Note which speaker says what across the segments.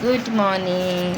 Speaker 1: Good morning.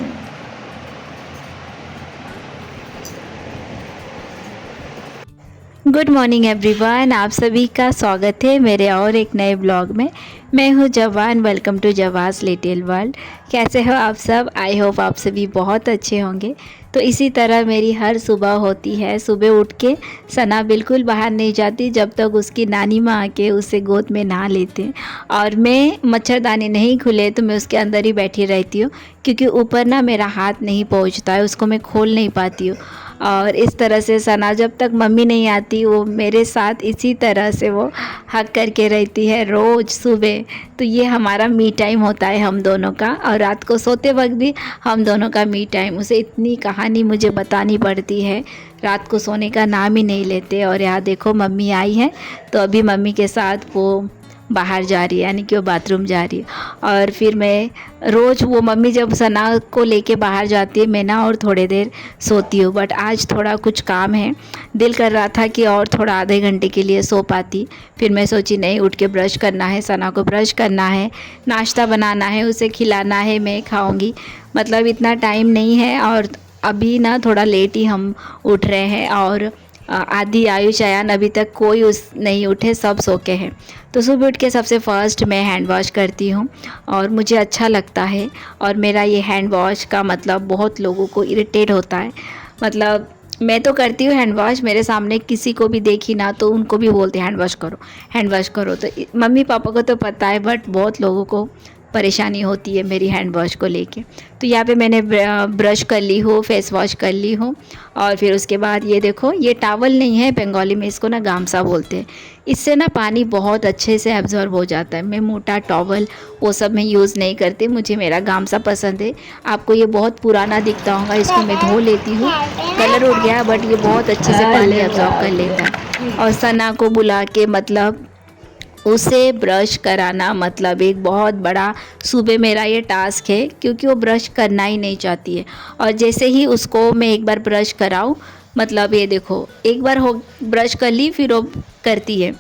Speaker 1: Good morning everyone, आप सभी का स्वागत है मेरे और एक नए ब्लॉग में। मैं हूँ जवान। वेलकम टू जवास लिटिल वर्ल्ड। कैसे हो आप सब? आई होप आप सभी बहुत अच्छे होंगे। तो इसी तरह मेरी हर सुबह होती है। सुबह उठ के सना बिल्कुल बाहर नहीं जाती जब तक उसकी नानी माँ आके उसे गोद में नहा लेते हैं। और मैं मच्छरदानी नहीं खुले तो मैं उसके अंदर ही बैठी रहती हूँ, क्योंकि ऊपर ना मेरा हाथ नहीं पहुँचता है, उसको मैं खोल नहीं पाती हूँ। और इस तरह से सना जब तक मम्मी नहीं आती वो मेरे साथ इसी तरह से वो हक करके रहती है रोज़ सुबह। तो ये हमारा मी टाइम होता है हम दोनों का, और रात को सोते वक्त भी हम दोनों का मी टाइम। उसे इतनी कहानी मुझे बतानी पड़ती है, रात को सोने का नाम ही नहीं लेते। और यहाँ देखो मम्मी आई है, तो अभी मम्मी के साथ वो बाहर जा रही है, यानी कि वो बाथरूम जा रही है। और फिर मैं रोज़ वो मम्मी जब सना को लेके बाहर जाती है मैं ना और थोड़ी देर सोती हूँ। बट आज थोड़ा कुछ काम है, दिल कर रहा था कि और थोड़ा आधे घंटे के लिए सो पाती। फिर मैं सोची नहीं, उठ के ब्रश करना है, सना को ब्रश करना है, नाश्ता बनाना है, उसे खिलाना है, मैं खाऊंगी। मतलब इतना टाइम नहीं है। और अभी ना थोड़ा लेट ही हम उठ रहे हैं। और आधी आयुष अयान अभी तक कोई उस नहीं उठे, सब सो के हैं। तो सुबह उठ के सबसे फ़र्स्ट मैं हैंड वॉश करती हूँ, और मुझे अच्छा लगता है। और मेरा ये हैंड वॉश का मतलब बहुत लोगों को इरिटेट होता है। मतलब मैं तो करती हूँ हैंड वॉश, मेरे सामने किसी को भी देखी ना तो उनको भी बोलते हैं हैंड वॉश करो, हैंड वॉश करो। तो मम्मी पापा को तो पता है, बट बहुत लोगों को परेशानी होती है मेरी हैंड वॉश को लेके। तो यहाँ पे मैंने ब्रश कर ली हूँ, फेस वॉश कर ली हूँ। और फिर उसके बाद ये देखो, ये टावल नहीं है, बंगाली में इसको ना गामसा बोलते हैं। इससे ना पानी बहुत अच्छे से एब्जॉर्ब हो जाता है। मैं मोटा टॉवल वो सब मैं यूज़ नहीं करती, मुझे मेरा गामसा पसंद है। आपको ये बहुत पुराना दिखता होगा, इसको मैं धो लेती हूँ, कलर उड़ गया, बट ये बहुत अच्छे से पानी एब्जॉर्ब कर लेता है। और सना को बुला के मतलब उसे ब्रश कराना मतलब एक बहुत बड़ा सुबह मेरा ये टास्क है, क्योंकि वो ब्रश करना ही नहीं चाहती है। और जैसे ही उसको मैं एक बार ब्रश कराऊँ, मतलब ये देखो एक बार हो ब्रश कर ली, फिर वो करती है।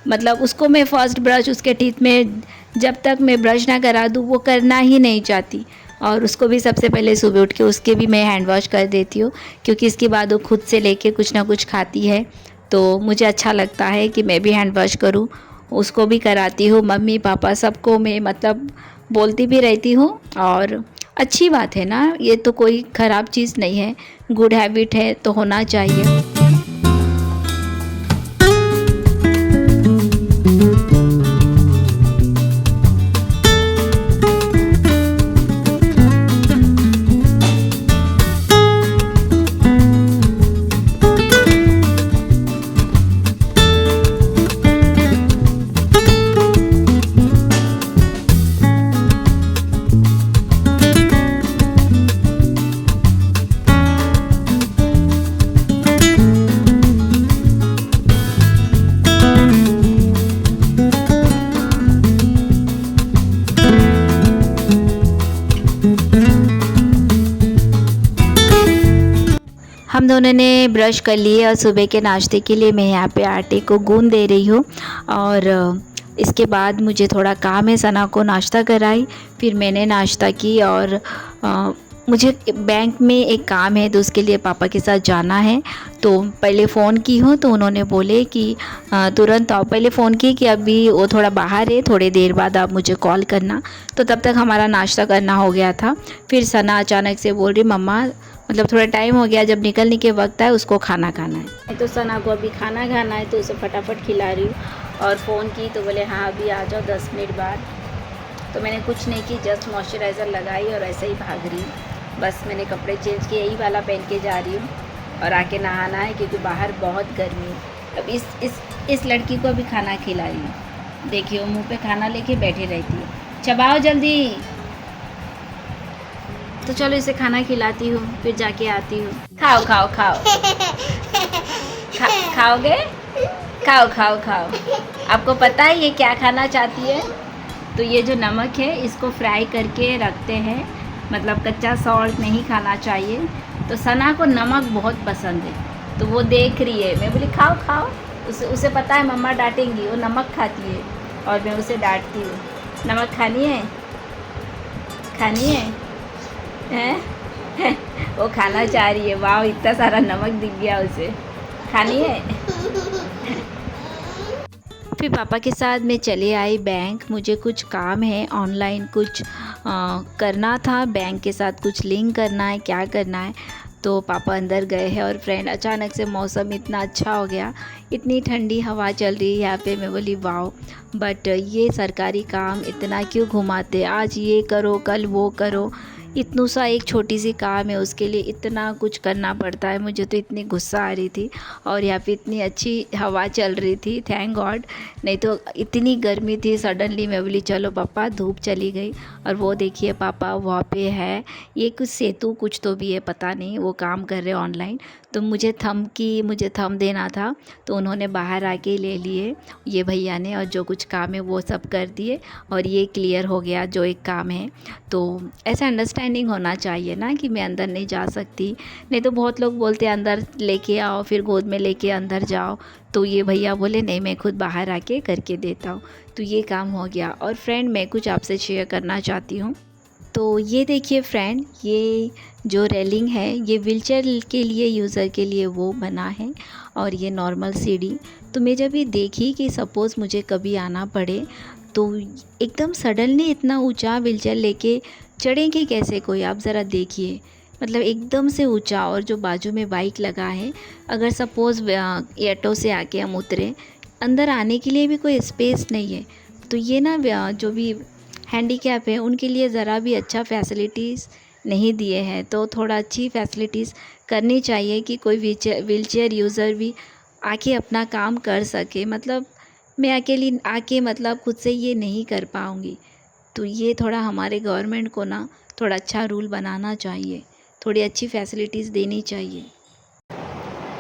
Speaker 1: मतलब उसको मैं फ़र्स्ट ब्रश उसके टीथ में जब तक मैं ब्रश ना करा दूँ वो करना ही नहीं चाहती। और उसको भी सबसे पहले सुबह उठ के उसके भी मैं हैंड वॉश कर देती हूँ, क्योंकि इसके बाद वो खुद से लेके कुछ ना कुछ खाती है। तो मुझे अच्छा लगता है कि मैं भी हैंड वॉश करूँ, उसको भी कराती हूँ। मम्मी पापा सबको मैं मतलब बोलती भी रहती हूँ। और अच्छी बात है ना, ये तो कोई ख़राब चीज़ नहीं है, गुड हैबिट है तो होना चाहिए। हम दोनों ने ब्रश कर लिए, और सुबह के नाश्ते के लिए मैं यहाँ पे आटे को गूंद दे रही हूँ। और इसके बाद मुझे थोड़ा काम है, सना को नाश्ता कराई, फिर मैंने नाश्ता की। और मुझे बैंक में एक काम है, तो उसके लिए पापा के साथ जाना है। तो पहले फ़ोन की हूँ, तो उन्होंने बोले कि तुरंत आओ। पहले फ़ोन की कि अभी वो थोड़ा बाहर है, थोड़ी देर बाद आप मुझे कॉल करना। तो तब तक हमारा नाश्ता करना हो गया था। फिर सना अचानक से बोल रही, मम्मा मतलब थोड़ा टाइम हो गया, जब निकलने के वक्त है उसको खाना खाना है। तो सना को अभी खाना खाना है, तो उसे फटाफट खिला रही हूँ। और फ़ोन की तो बोले हाँ अभी आ जाओ 10 मिनट बाद। तो मैंने कुछ नहीं की, जस्ट मॉइस्चराइज़र लगाई और ऐसे ही भाग रही हूँ। बस मैंने कपड़े चेंज किए, यही वाला पहन के जा रही हूँ। और आके नहाना है, क्योंकि बाहर बहुत गर्मी है। अब इस लड़की को अभी खाना खिला रही हूँ। देखिए वो मुँह पे खाना लेके बैठी रहती है, चबाओ जल्दी। तो चलो इसे खाना खिलाती हूँ, फिर जाके आती हूँ। खाओ खाओ खाओ खाओगे? खाओ खाओ खाओ। आपको पता है ये क्या खाना चाहती है? तो ये जो नमक है इसको फ्राई करके रखते हैं, मतलब कच्चा सॉल्ट नहीं खाना चाहिए। तो सना को नमक बहुत पसंद है, तो वो देख रही है, मैं बोली खाओ खाओ। उसे पता है मम्मा डांटेंगी, वो नमक खाती है और मैं उसे डांटती हूँ। नमक खानी है, खानी है। हैं? वो खाना चाह रही है। वाह, इतना सारा नमक दिख गया उसे। खानी है। फिर पापा के साथ मैं चले आई बैंक। मुझे कुछ काम है, ऑनलाइन कुछ करना था, बैंक के साथ कुछ लिंक करना है, क्या करना है। तो पापा अंदर गए हैं और फ्रेंड अचानक से मौसम इतना अच्छा हो गया, इतनी ठंडी हवा चल रही है यहाँ पे। मैं बोली वाओ, बट ये सरकारी काम इतना क्यों घुमाते, आज ये करो कल वो करो। इतनू सा एक छोटी सी काम है, उसके लिए इतना कुछ करना पड़ता है। मुझे तो इतनी गुस्सा आ रही थी और यहाँ पे इतनी अच्छी हवा चल रही थी, थैंक गॉड। नहीं तो इतनी गर्मी थी। सडनली मैं बोली चलो पापा, धूप चली गई। और वो देखिए पापा वहाँ पे है, ये कुछ सेतु कुछ तो भी है, पता नहीं, वो काम कर रहे ऑनलाइन। तो मुझे थंब देना था, तो उन्होंने बाहर आके ले लिए ये भैया ने, और जो कुछ काम है वो सब कर दिए और ये क्लियर हो गया जो एक काम है। तो ऐसा अंडरस्टैंडिंग होना चाहिए ना कि मैं अंदर नहीं जा सकती। नहीं तो बहुत लोग बोलते हैं अंदर लेके आओ, फिर गोद में लेके अंदर जाओ। तो ये भैया बोले नहीं, मैं खुद बाहर आके करके देता हूँ। तो ये काम हो गया। और फ्रेंड, मैं कुछ आपसे शेयर करना चाहती हूँ। तो ये देखिए फ्रेंड, ये जो रेलिंग है ये व्हीलचेयर के लिए, यूज़र के लिए वो बना है, और ये नॉर्मल सीढ़ी। तो मैं जब ये देखी कि सपोज़ मुझे कभी आना पड़े, तो एकदम सडनली इतना ऊंचा व्हीलचेयर लेके चढ़ेंगे कैसे कोई, आप ज़रा देखिए। मतलब एकदम से ऊंचा, और जो बाजू में बाइक लगा है, अगर सपोज़ ऑटो से आके हम उतरे, अंदर आने के लिए भी कोई स्पेस नहीं है। तो ये ना जो भी हैंडीकैप है उनके लिए ज़रा भी अच्छा फैसिलिटीज़ नहीं दिए हैं। तो थोड़ा अच्छी फैसिलिटीज़ करनी चाहिए कि कोई व्हीलचेयर यूज़र भी आके अपना काम कर सके। मतलब मैं अकेली आके मतलब खुद से ये नहीं कर पाऊँगी। तो ये थोड़ा हमारे गवर्नमेंट को ना थोड़ा अच्छा रूल बनाना चाहिए, थोड़ी अच्छी फैसिलिटीज़ देनी चाहिए।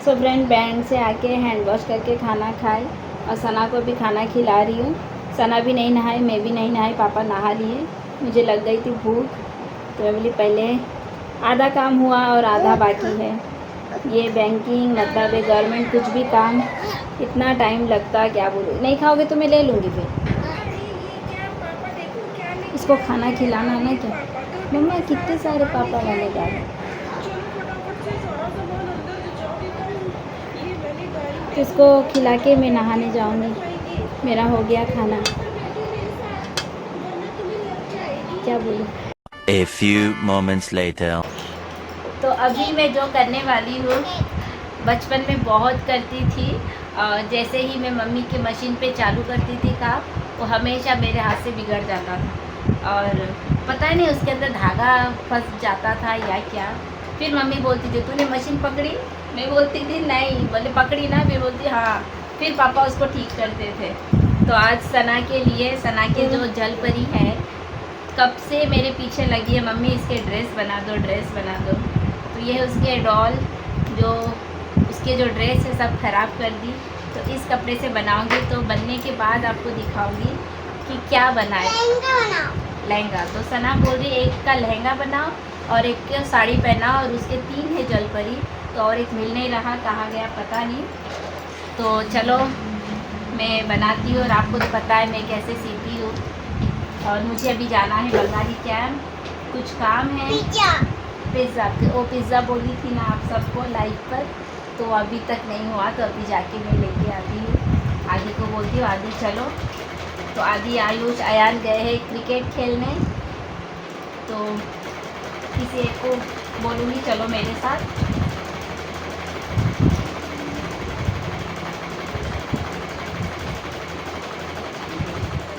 Speaker 1: सो फ्रेंड, बैंक से आके हैंड वॉश करके खाना खाए, और सना को भी खाना खिला रही हूँ। सना भी नहीं नहाए, मैं भी नहीं नहाई, पापा नहा लिए। मुझे लग गई थी भूख, तो मैं बोली पहले आधा काम हुआ और आधा बाकी है। ये बैंकिंग मतलब ये गवर्नमेंट कुछ भी काम इतना टाइम लगता, क्या बोलूँ। नहीं खाओगे तो मैं ले लूँगी फिर। इसको खाना खिलाना ना क्या मम्मा, कितने सारे पापा वाले डाले। तो इसको खिला के मैं नहाने जाऊँगी, मेरा हो गया खाना। क्या बोलूँ।
Speaker 2: A few moments later.
Speaker 1: तो अभी मैं जो करने वाली हूँ, बचपन में बहुत करती थी। जैसे ही मैं मम्मी की मशीन पे चालू करती थी काम, वो हमेशा मेरे हाथ से बिगड़ जाता था, और पता ही नहीं उसके अंदर धागा फंस जाता था या क्या। फिर मम्मी बोलती थी तूने मशीन पकड़ी, मैं बोलती थी नहीं, बोले पकड़ी ना, फिर बोलती हाँ। फिर पापा उसको ठीक करते थे। तो आज सना के लिए, सना के जो जल परी है, कब से मेरे पीछे लगी है, मम्मी इसके ड्रेस बना दो, ड्रेस बना दो। तो ये है उसके डॉल, जो उसके जो ड्रेस है सब ख़राब कर दी। तो इस कपड़े से बनाऊंगी, तो बनने के बाद आपको दिखाऊंगी कि क्या बनाए। लहंगा। तो सना बोल रही एक का लहंगा बनाओ और एक का साड़ी पहनाओ, और उसके 3 है जल परी, तो और एक मिल नहीं रहा, कहाँ गया पता नहीं। तो चलो मैं बनाती हूँ, और आपको तो पता है मैं कैसे सीती हूँ। और मुझे अभी जाना है बंगाली कैंप, कुछ काम है। पिज़्ज़ा, वो पिज़्ज़ा बोली थी ना आप सबको लाइव पर, तो अभी तक नहीं हुआ, तो अभी जाके मैं लेके आती हूँ। आदि को बोलती हूँ आदि चलो। तो आदि, आयुष, अयान गए हैं क्रिकेट खेलने, तो किसी एक को बोलूँगी चलो मेरे साथ।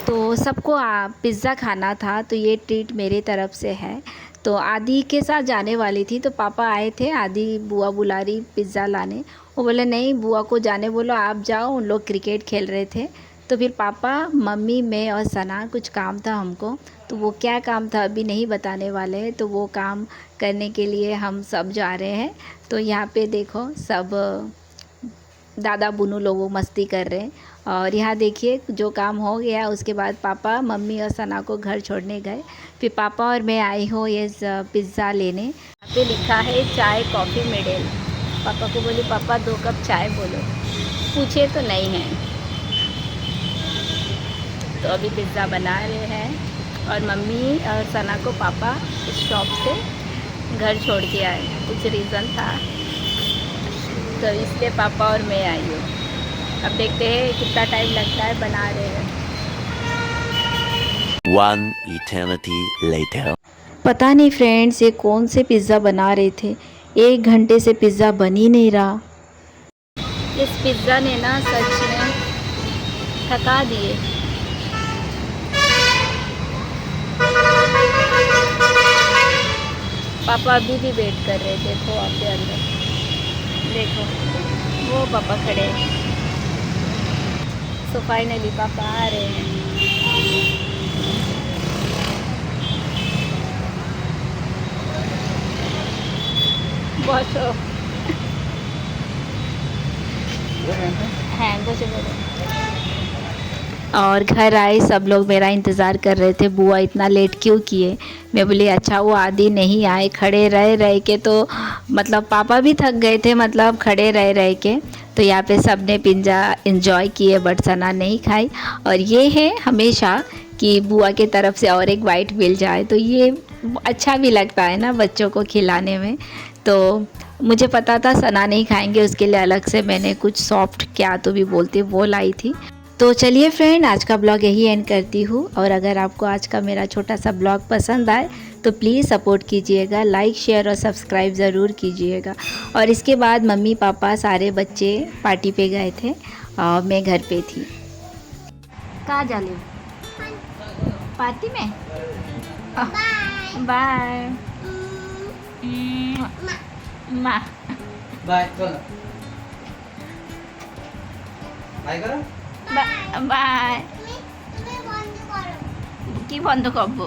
Speaker 1: तो सबको पिज़्ज़ा खाना था, तो ये ट्रीट मेरे तरफ से है। तो आदि के साथ जाने वाली थी, तो पापा आए थे, आदि बुआ बुला रही पिज़्ज़ा लाने। वो बोले नहीं बुआ को जाने बोलो, आप जाओ, उन लोग क्रिकेट खेल रहे थे। तो फिर पापा, मम्मी, मैं और सना, कुछ काम था हमको। तो वो क्या काम था अभी नहीं बताने वाले हैं। तो वो काम करने के लिए हम सब जा रहे हैं। तो यहाँ पे देखो सब दादा बुनू लोग वो मस्ती कर रहे हैं। और यहाँ देखिए जो काम हो गया, उसके बाद पापा, मम्मी और सना को घर छोड़ने गए। फिर पापा और मैं आई हूँ ये पिज़्ज़ा लेने। यहाँ पे लिखा है चाय कॉफ़ी मिडिल। पापा को बोली पापा 2 कप चाय बोलो, पूछे तो नहीं है। तो अभी पिज़्ज़ा बना रहे हैं, और मम्मी और सना को पापा शॉप से घर छोड़ के आए, कुछ रीज़न था तो इसलिए पापा और मैं आई हूँ। अब देखते हैं कितना टाइम लगता है, बना रहे हैं।
Speaker 2: One eternity later.
Speaker 1: पता नहीं फ्रेंड्स ये कौन से पिज़्ज़ा बना रहे थे, 1 घंटे से पिज़्ज़ा बन ही नहीं रहा। इस पिज़्ज़ा ने ना सच में थका दिए। पापा अभी भी वेट कर रहे थे, देखो आपके अंदर देखो वो पापा खड़े हैं। सो फाइनली पापा आ रहे हैं। बसो हैं कुछ बोलो। और घर आए सब लोग मेरा इंतज़ार कर रहे थे, बुआ इतना लेट क्यों किए। मैं बोली अच्छा वो आदि नहीं आए, खड़े रह के तो मतलब पापा भी थक गए थे, मतलब खड़े रह के तो यहाँ पे सब ने पिज़्ज़ा एंजॉय किए बट सना नहीं खाई। और ये है हमेशा कि बुआ के तरफ से और एक बाइट मिल जाए तो ये अच्छा भी लगता है ना बच्चों को खिलाने में। तो मुझे पता था सना नहीं खाएंगे, उसके लिए अलग से मैंने कुछ सॉफ्ट क्या तो भी बोलती वो लाई थी। तो चलिए फ्रेंड आज का ब्लॉग यही एंड करती हूँ। और अगर आपको आज का मेरा छोटा सा ब्लॉग पसंद आए तो प्लीज़ सपोर्ट कीजिएगा, लाइक शेयर और सब्सक्राइब ज़रूर कीजिएगा। और इसके बाद मम्मी पापा सारे बच्चे पार्टी पे गए थे और मैं घर पे थी। कहाँ जा ले पार्टी में? बाय माँ
Speaker 3: बाय चलो बाय करो
Speaker 1: बाय কি বন্ধ করবো?